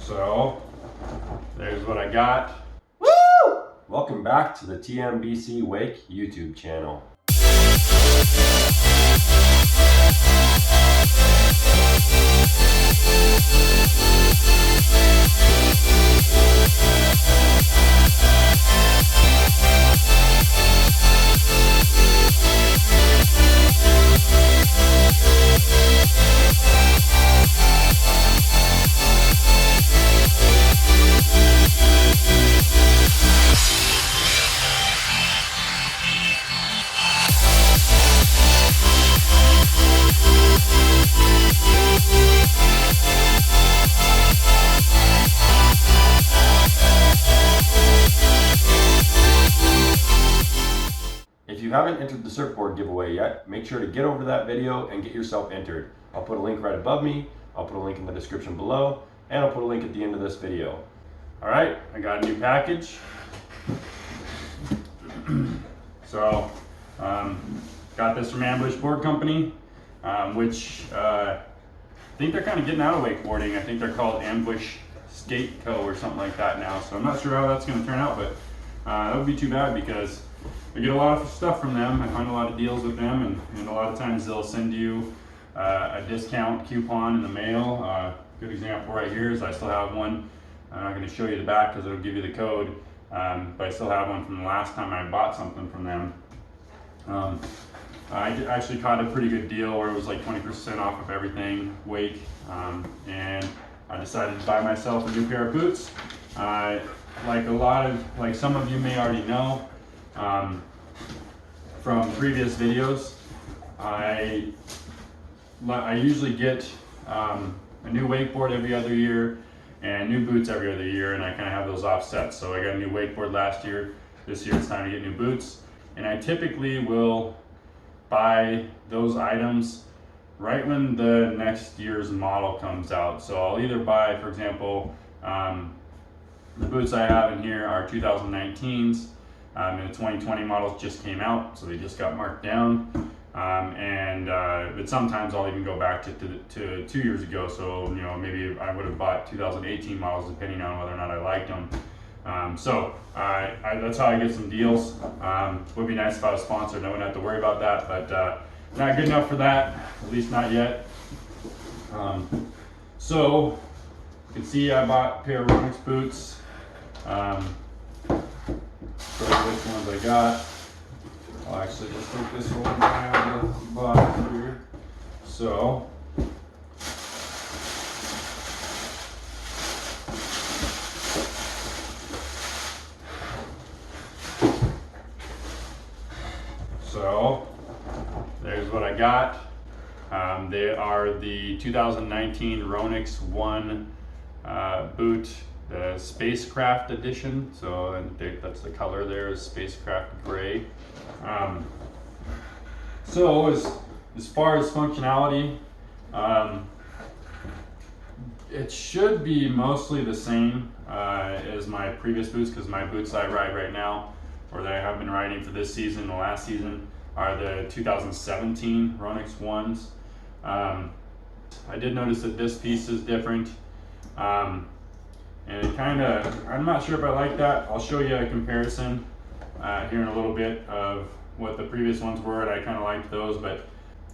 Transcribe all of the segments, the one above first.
So there's what I got. Woo! Welcome back to the TMBC Wake YouTube channel. If you haven't entered the surfboard giveaway yet, make sure to get over to that video and get yourself entered. I'll put a link right above me, I'll put a link in the description below, and I'll put a link at the end of this video. All right, I got a new package. So, got this from Ambush Board Company, which I think they're kind of getting out of wakeboarding. I think they're called Ambush Skate Co. or something like that now. So I'm not sure how that's going to turn out, but that would be too bad because I get a lot of stuff from them. I find a lot of deals with them, and a lot of times they'll send you a discount coupon in the mail. Good example right here is I still have one. I'm not going to show you the back because it'll give you the code, but I still have one from the last time I bought something from them. I actually caught a pretty good deal where it was like 20% off of everything Wake, and I decided to buy myself a new pair of boots. Like some of you may already know, from previous videos, I usually get a new wakeboard every other year and new boots every other year, and I kind of have those offset. So I got a new wakeboard last year. This year it's time to get new boots, and I typically will buy those items right when the next year's model comes out. So I'll either buy, for example, the boots I have in here are 2019s. And the 2020 models just came out, so they just got marked down. But sometimes I'll even go back to 2 years ago. So maybe I would have bought 2018 models depending on whether or not I liked them. That's how I get some deals. Would be nice if I was sponsored. I wouldn't have to worry about that, but not good enough for that, at least not yet. So you can see I bought a pair of Ronix boots. Which ones I got. I'll actually just take this one out of the box here. So, there's what I got. They are the 2019 Ronix 1 boot. The Spacecraft Edition, so that's the color there, is Spacecraft Gray. So as far as functionality, it should be mostly the same as my previous boots, because my boots I ride right now, or that I have been riding for this season, the last season, are the 2017 Ronix 1s. I did notice that this piece is different. And I'm not sure if I like that. I'll show you a comparison here in a little bit of what the previous ones were, and I kind of liked those, but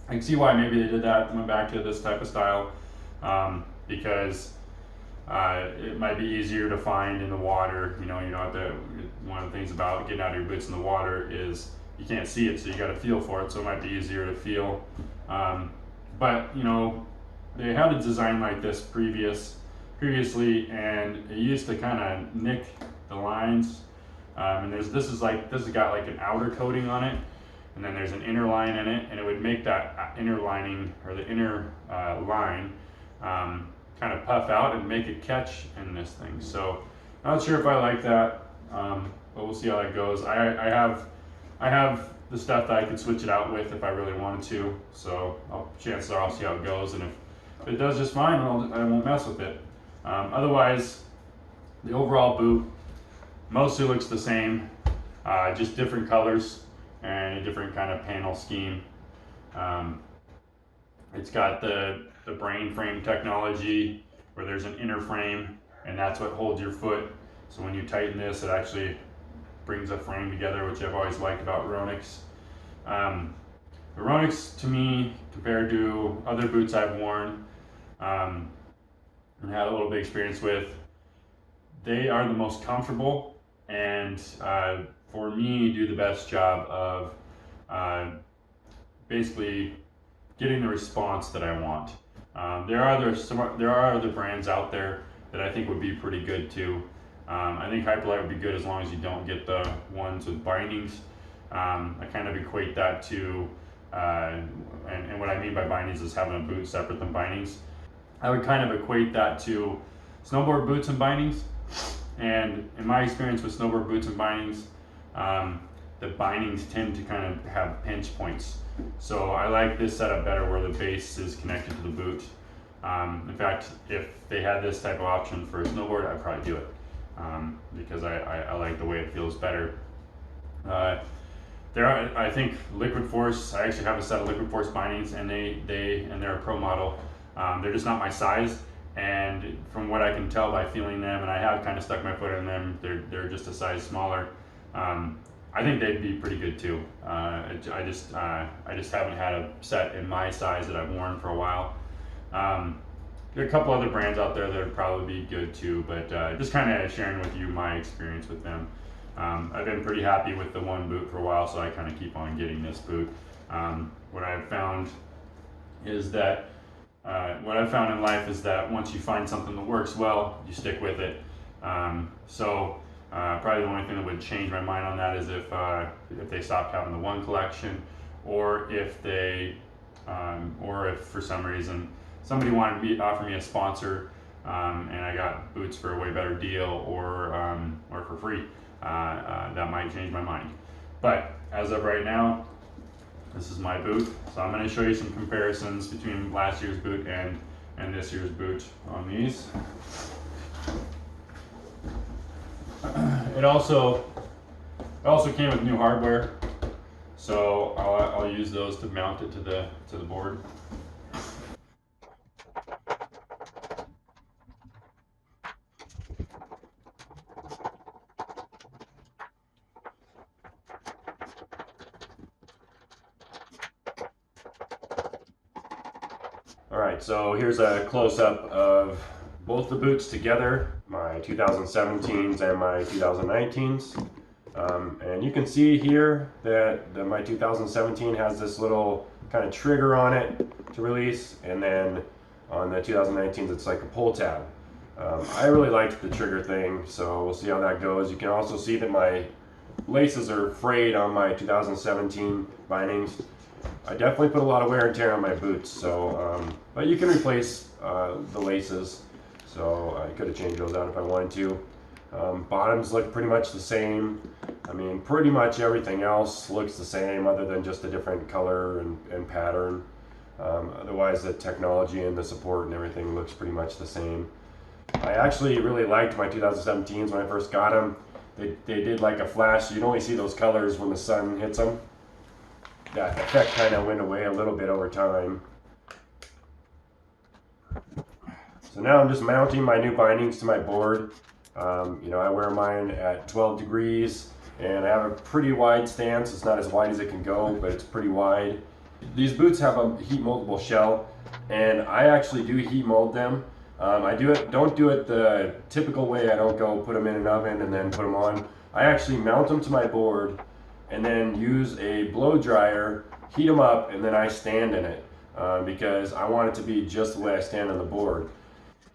I can see why maybe they did that, went back to this type of style, because it might be easier to find in the water. You don't have to, one of the things about getting out of your boots in the water is you can't see it, so you got to feel for it, so it might be easier to feel. But they had a design like this previously, and it used to kind of nick the lines, and this has got like an outer coating on it, and then there's an inner line in it, and it would make that inner lining, or the inner line, kind of puff out and make it catch in this thing. So not sure if I like that, but we'll see how that goes. I have the stuff that I could switch it out with if I really wanted to, so chances are I'll see how it goes, and if it does just fine, I won't mess with it. Otherwise, the overall boot mostly looks the same, just different colors and a different kind of panel scheme. It's got the brain frame technology where there's an inner frame and that's what holds your foot. So when you tighten this, it actually brings a frame together, which I've always liked about Ronix. The Ronix, to me, compared to other boots I've worn and had a little bit of experience with, they are the most comfortable and for me do the best job of basically getting the response that I want. There are other brands out there that I think would be pretty good too. I think Hyperlite would be good as long as you don't get the ones with bindings. I kind of equate that to, and what I mean by bindings is having a boot separate than bindings. I would kind of equate that to snowboard boots and bindings. And in my experience with snowboard boots and bindings, the bindings tend to kind of have pinch points. So I like this setup better where the base is connected to the boot. In fact, if they had this type of option for a snowboard, I'd probably do it because I like the way it feels better. I think Liquid Force, I actually have a set of Liquid Force bindings and they're a pro model. They're just not my size. And from what I can tell by feeling them, and I have kind of stuck my foot in them, they're just a size smaller. I think they'd be pretty good too. I just haven't had a set in my size that I've worn for a while. There are a couple other brands out there that would probably be good too, but just kind of sharing with you my experience with them. I've been pretty happy with the one boot for a while, so I kind of keep on getting this boot. What I've found is that what I've found in life is that once you find something that works well, you stick with it. Probably the only thing that would change my mind on that is if they stopped having the one collection, or if for some reason somebody wanted to offer me a sponsor and I got boots for a way better deal or for free. That might change my mind. But as of right now, this is my boot. So I'm going to show you some comparisons between last year's boot and this year's boot on these. It also came with new hardware, so I'll use those to mount it to the board. Alright, so here's a close-up of both the boots together, my 2017s and my 2019s. And you can see here that my 2017 has this little kind of trigger on it to release, and then on the 2019s it's like a pull tab. I really liked the trigger thing, so we'll see how that goes. You can also see that my laces are frayed on my 2017 bindings. I definitely put a lot of wear and tear on my boots, so but you can replace the laces, so I could have changed those out if I wanted to. Bottoms look pretty much the same. I mean, pretty much everything else looks the same other than just a different color and pattern. Otherwise, the technology and the support and everything looks pretty much the same. I actually really liked my 2017s when I first got them. They did like a flash. You'd only see those colors when the sun hits them. That effect kind of went away a little bit over time. So now I'm just mounting my new bindings to my board. You know, I wear mine at 12 degrees and I have a pretty wide stance. It's not as wide as it can go, but it's pretty wide. These boots have a heat moldable shell, and I actually do heat mold them. Don't do it the typical way. I don't go put them in an oven and then put them on. I actually mount them to my board and then use a blow dryer, heat them up, and then I stand in it because I want it to be just the way I stand on the board.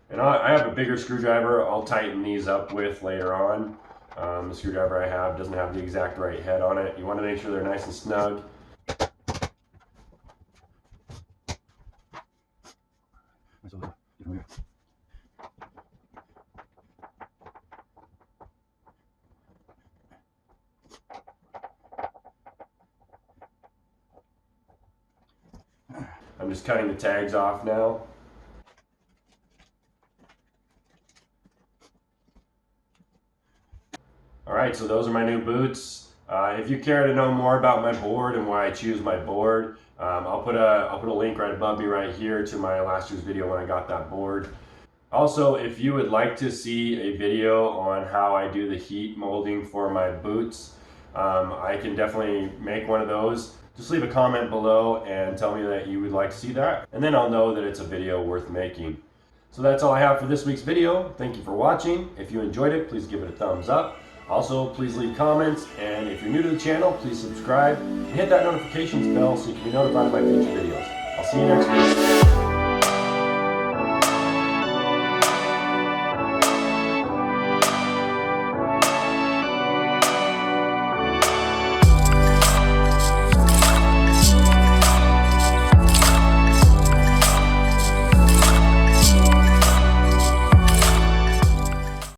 And I have a bigger screwdriver I'll tighten these up with later on. The screwdriver I have doesn't have the exact right head on it. You want to make sure they're nice and snug. I'm just cutting the tags off now. Alright, so those are my new boots. If you care to know more about my board and why I choose my board, I'll put a link right above me right here to my last year's video when I got that board. Also, if you would like to see a video on how I do the heat molding for my boots, I can definitely make one of those. Just leave a comment below and tell me that you would like to see that, and then I'll know that it's a video worth making. So that's all I have for this week's video. Thank you for watching. If you enjoyed it, please give it a thumbs up. Also, please leave comments, and if you're new to the channel, please subscribe and hit that notifications bell so you can be notified of my future videos. I'll see you next week.